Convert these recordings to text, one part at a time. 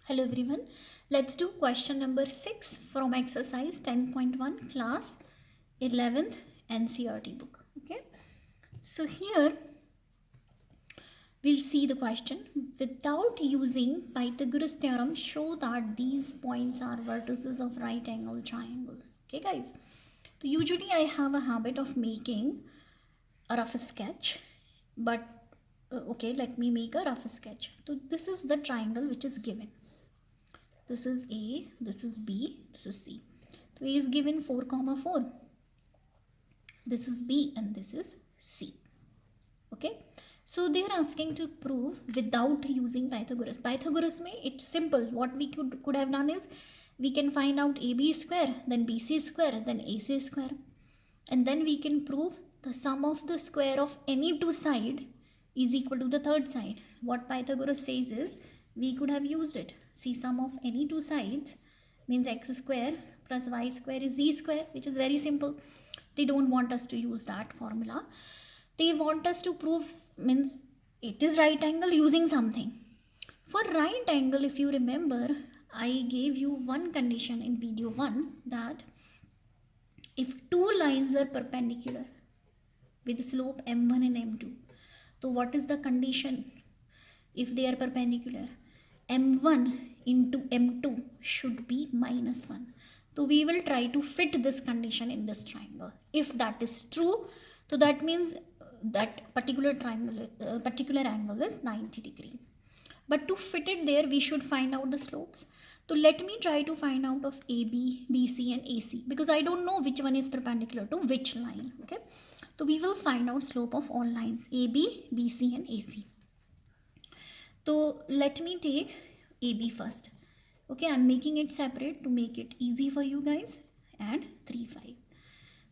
Hello everyone. Let's do question number 6 from exercise 10.1 class 11th NCERT book. Okay. So here we'll see the question. Without using Pythagoras theorem, show that these points are vertices of right angle triangle. Okay guys. So usually I have a habit of making a rough sketch, but okay, let me make a rough sketch. So this is the triangle which is given. This is A, this is B, this is C. So A is given 4, 4. This is B and this is C. Okay. So they are asking to prove without using Pythagoras. Pythagoras mein it's simple. What we could have done is we can find out AB square, then BC square, then AC square. And then we can prove the sum of the square of any two side is equal to the third side. What Pythagoras says is we could have used it. See, sum of any two sides means x square plus y square is z square, which is very simple. They don't want us to use that formula. They want us to prove means it is right angle using something. For right angle, if you remember, I gave you one condition in video 1 that if two lines are perpendicular with slope m1 and m2, so what is the condition? If they are perpendicular, m1 into m2 should be minus 1. So we will try to fit this condition in this triangle. If that is true, so that means that particular angle is 90 degree. But to fit it there, we should find out the slopes. So let me try to find out of AB, BC and AC, because I don't know which one is perpendicular to which line. Okay. So we will find out slope of all lines AB, BC and AC. So let me take AB first. Okay, I'm making it separate to make it easy for you guys. And 3, 5.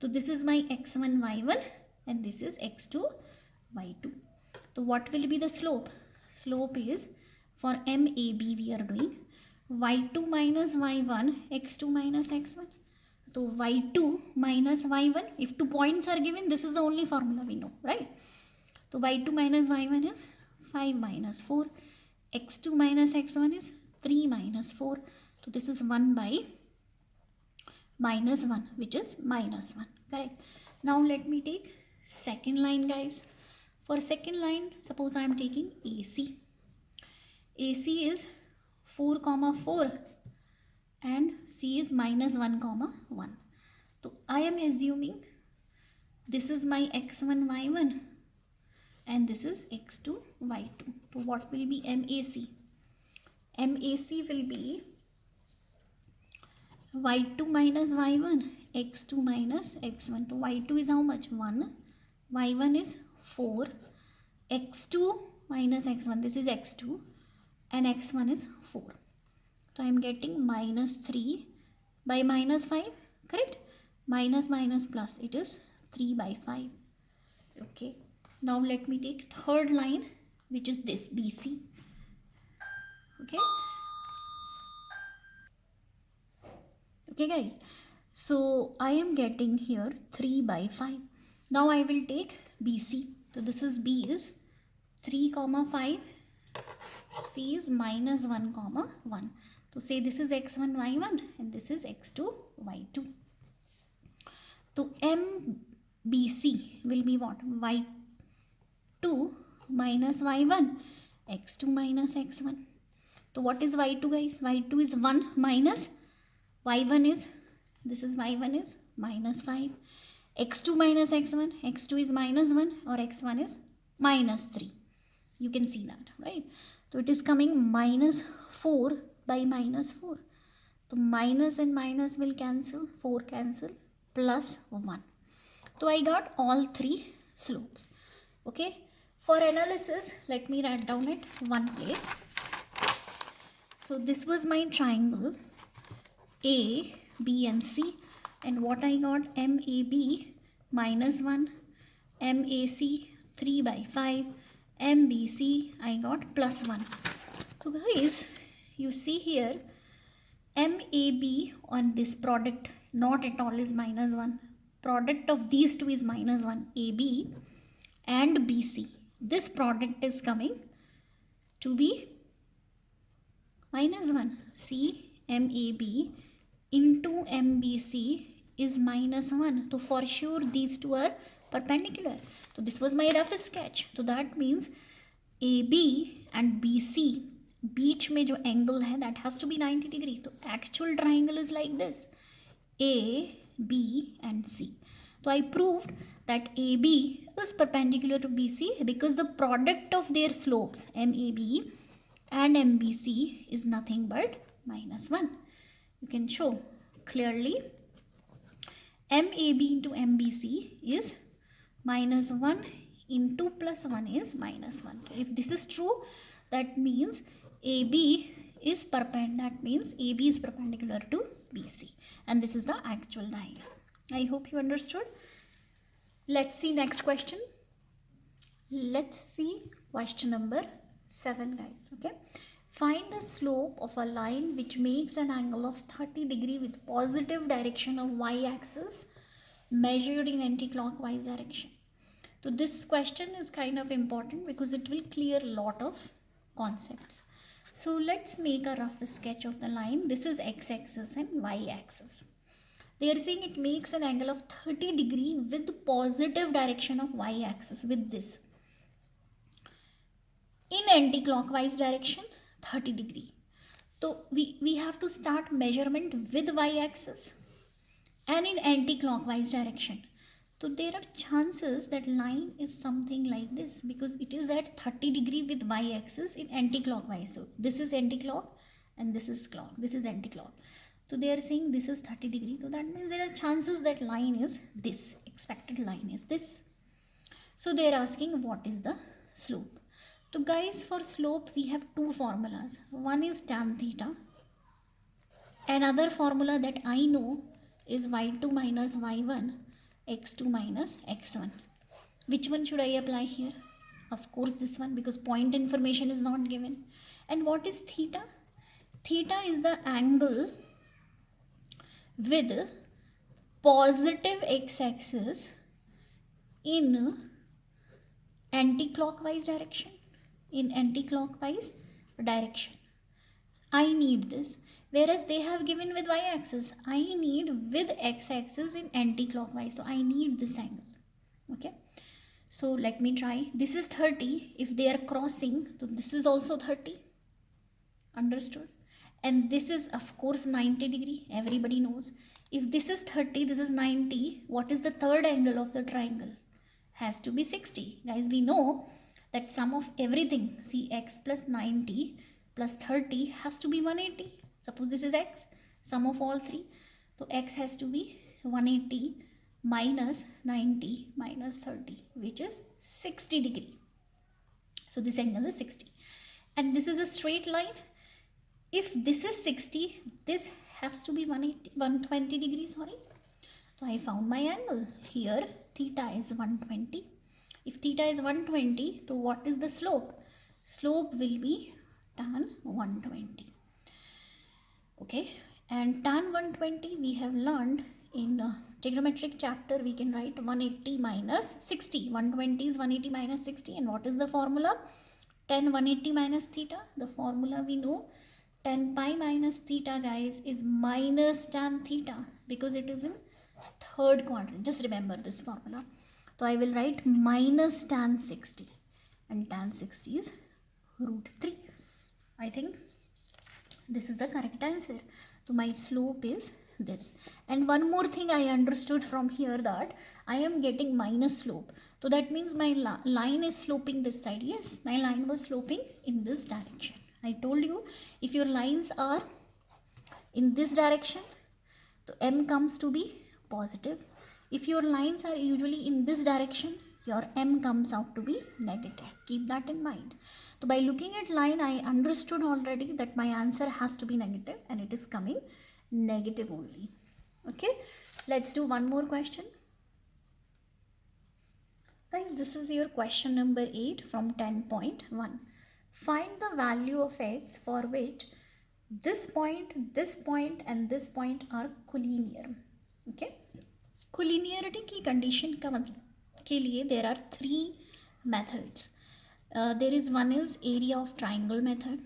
So this is my x1, y1 and this is x2, y2. So what will be the slope? Slope is for MAB we are doing y2 minus y1, x2 minus x1. So y2 minus y1, if 2 points are given, this is the only formula we know, right? So y2 minus y1 is 5 minus 4. x2 minus x1 is 3 minus 4. So this is 1 by minus 1, which is minus 1. Correct. Now let me take second line, guys. For second line, suppose I am taking AC. AC is 4, 4 and C is minus 1, 1. So I am assuming this is my x1, y1 and this is x2, y2. So what will be MAC? MAC will be y2 minus y1, x2 minus x1. So y2 is how much? 1. y1 is 4. x2 minus x1, this is x2 and x1 is 4. So I am getting minus 3 by minus 5, correct? Minus minus plus, it is 3 by 5. Okay. Now let me take third line, which is this BC. Okay. Okay guys. So I am getting here 3 by 5. Now I will take BC. So this is B is 3, 5. C is minus 1, 1. So say this is x1, y1 and this is x2, y2. So MBC will be what? y2 minus y1, x2 minus x1. So what is y2 guys? y2 is 1 minus y1 is, this is y1 is minus 5. x2 minus x1, x2 is minus 1 or x1 is minus 3. You can see that, right? So it is coming minus 4 by minus 4. So minus and minus will cancel, 4 cancel, plus 1. So I got all three slopes. Okay. For analysis, let me write down at one place. So this was my triangle A, B and C, and what I got? MAB minus 1, MAC 3 by 5, MBC I got plus 1. So guys, you see here MAB on this product not at all is minus 1. Product of these two is minus 1, AB and BC. This product is coming to be minus 1. See, MAB into MBC is minus 1. So for sure these two are perpendicular. So this was my rough sketch. So that means AB and BC बीच में जो angle है that has to be 90 degree. तो actual triangle is like this, A, B and C. So I proved that AB is perpendicular to BC because the product of their slopes MAB and MBC is nothing but minus 1. You can show clearly MAB into MBC is minus 1 into plus 1 is minus 1. If this is true, that means AB is perpendicular. That means AB is perpendicular to BC, and this is the actual diagram. I hope you understood. Let's see next question. Let's see question number 7, guys. Okay, find the slope of a line which makes an angle of 30 degree with positive direction of y-axis measured in anti-clockwise direction. So this question is kind of important because it will clear a lot of concepts. So let's make a rough sketch of the line. This is x-axis and y-axis. They are saying it makes an angle of 30 degree with positive direction of y-axis with this. In anti-clockwise direction, 30 degree. So we have to start measurement with y-axis and in anti-clockwise direction. So there are chances that line is something like this because it is at 30 degree with y-axis in anti-clockwise. So this is anti-clock and this is clock. This is anti-clock. So they are saying this is 30 degree. So that means there are chances that line is this. Expected line is this. So they are asking what is the slope. So guys, for slope we have two formulas. One is tan theta. Another formula that I know is y2 minus y1 x2 minus x1. Which one should I apply here? Of course this one, because point information is not given. And what is theta? Theta is the angle with positive x-axis in anti-clockwise direction. In anti-clockwise direction. I need this. Whereas they have given with y-axis, I need with x-axis in anti-clockwise. So I need this angle. Okay. So let me try. This is 30. If they are crossing, so this is also 30. Understood? And this is of course 90 degree. Everybody knows. If this is 30, this is 90. What is the third angle of the triangle? Has to be 60. Guys, we know that sum of everything, see x plus 90 plus 30 has to be 180. Suppose this is x, sum of all three. So x has to be 180 minus 90 minus 30, which is 60 degree. So this angle is 60. And this is a straight line. If this is 60, this has to be 120 degrees, sorry. So I found my angle. Here theta is 120. If theta is 120, so what is the slope? Slope will be tan 120. Okay, and tan 120 we have learned in trigonometric chapter. We can write 180 minus 60. 120 is 180 minus 60. And what is the formula? Tan 180 minus theta. The formula we know. Tan pi minus theta, guys, is minus tan theta because it is in third quadrant. Just remember this formula. So I will write minus tan 60. And tan 60 is root 3. I think this is the correct answer. So my slope is this. And one more thing I understood from here, that I am getting minus slope. So that means my line is sloping this side. Yes, my line was sloping in this direction. I told you, if your lines are in this direction, so m comes to be positive. If your lines are usually in this direction, your m comes out to be negative. Keep that in mind. So by looking at line, I understood already that my answer has to be negative, and it is coming negative only. Okay, let's do one more question. Guys, this is your question number 8 from 10.1. Find the value of x for which this point, and this point are collinear. Okay, collinearity की condition का मतलब के लिए there are 3 methods. There is one is area of triangle method.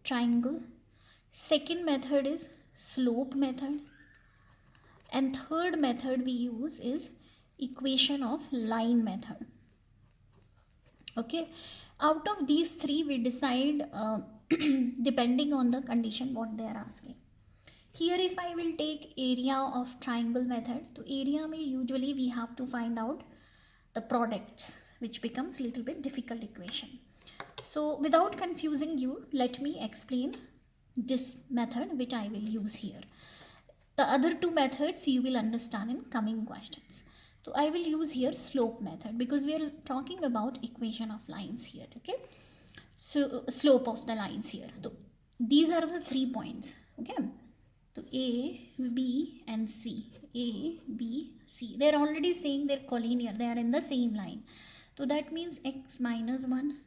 triangle. Second method is slope method. And third method we use is equation of line method. Okay, out of these three we decide depending on the condition what they are asking. Here if I will take area of triangle method, so area may usually we have to find out the products, which becomes little bit difficult equation. So without confusing you, let me explain this method which I will use here. The other two methods you will understand in coming questions. So I will use here slope method because we are talking about equation of lines here. Okay, so slope of the lines here. So these are the 3 points. Okay, so A, B and C. A, B, C. They are already saying they're collinear. They are in the same line. So that means x minus 1,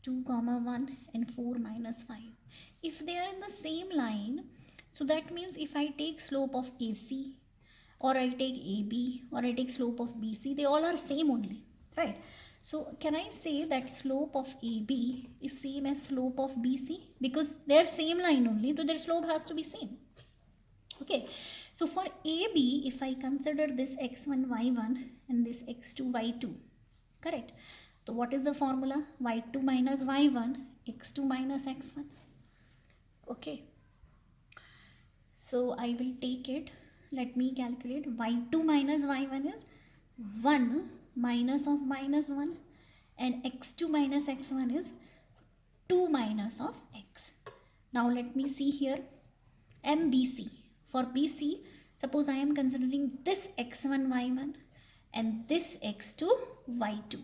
2 comma 1 and 4 minus 5. If they are in the same line, so that means if I take slope of AC or I take AB or I take slope of BC, they all are same only, right? So can I say that slope of AB is same as slope of BC? Because they are same line only, so their slope has to be same. Okay, so for AB, if I consider this x1, y1 and this x2, y2, correct? So what is the formula? y2 minus y1, x2 minus x1. Okay, so I will take it. Let me calculate. y2 minus y1 is 1 minus of minus 1 and x2 minus x1 is 2 minus of x. Now let me see here MBC. For BC, suppose I am considering this x1 y1 and this x2 y2.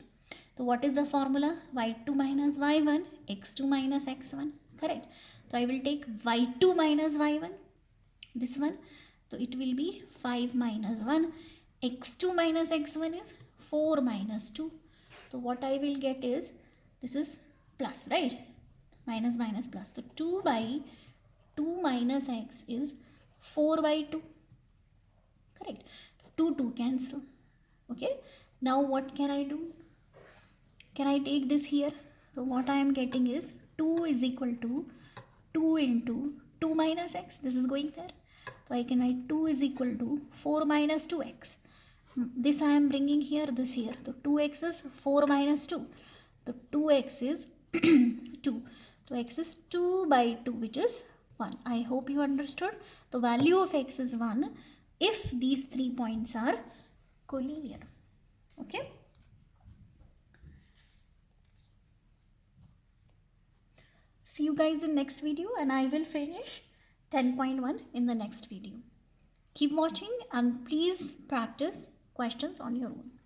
So what is the formula? y2 minus y1, x2 minus x1, correct? So I will take y2 minus y1, this one. So it will be 5 minus 1. x2 minus x1 is 4 minus 2. So what I will get is, this is plus, right? Minus minus plus. So 2 by 2 minus x is 4 by 2. Correct. 2 cancel. Okay. Now what can I do? Can I take this here? So what I am getting is 2 is equal to 2 into 2 minus x. This is going there. So I can write 2 is equal to 4 minus 2x. This I am bringing here, this here. So 2x is 4 minus 2. So 2x is 2. So x is 2 by 2, which is 1. I hope you understood. The value of x is 1 if these 3 points are collinear. Okay. See you guys in next video, and I will finish 10.1 in the next video. Keep watching and please practice questions on your own.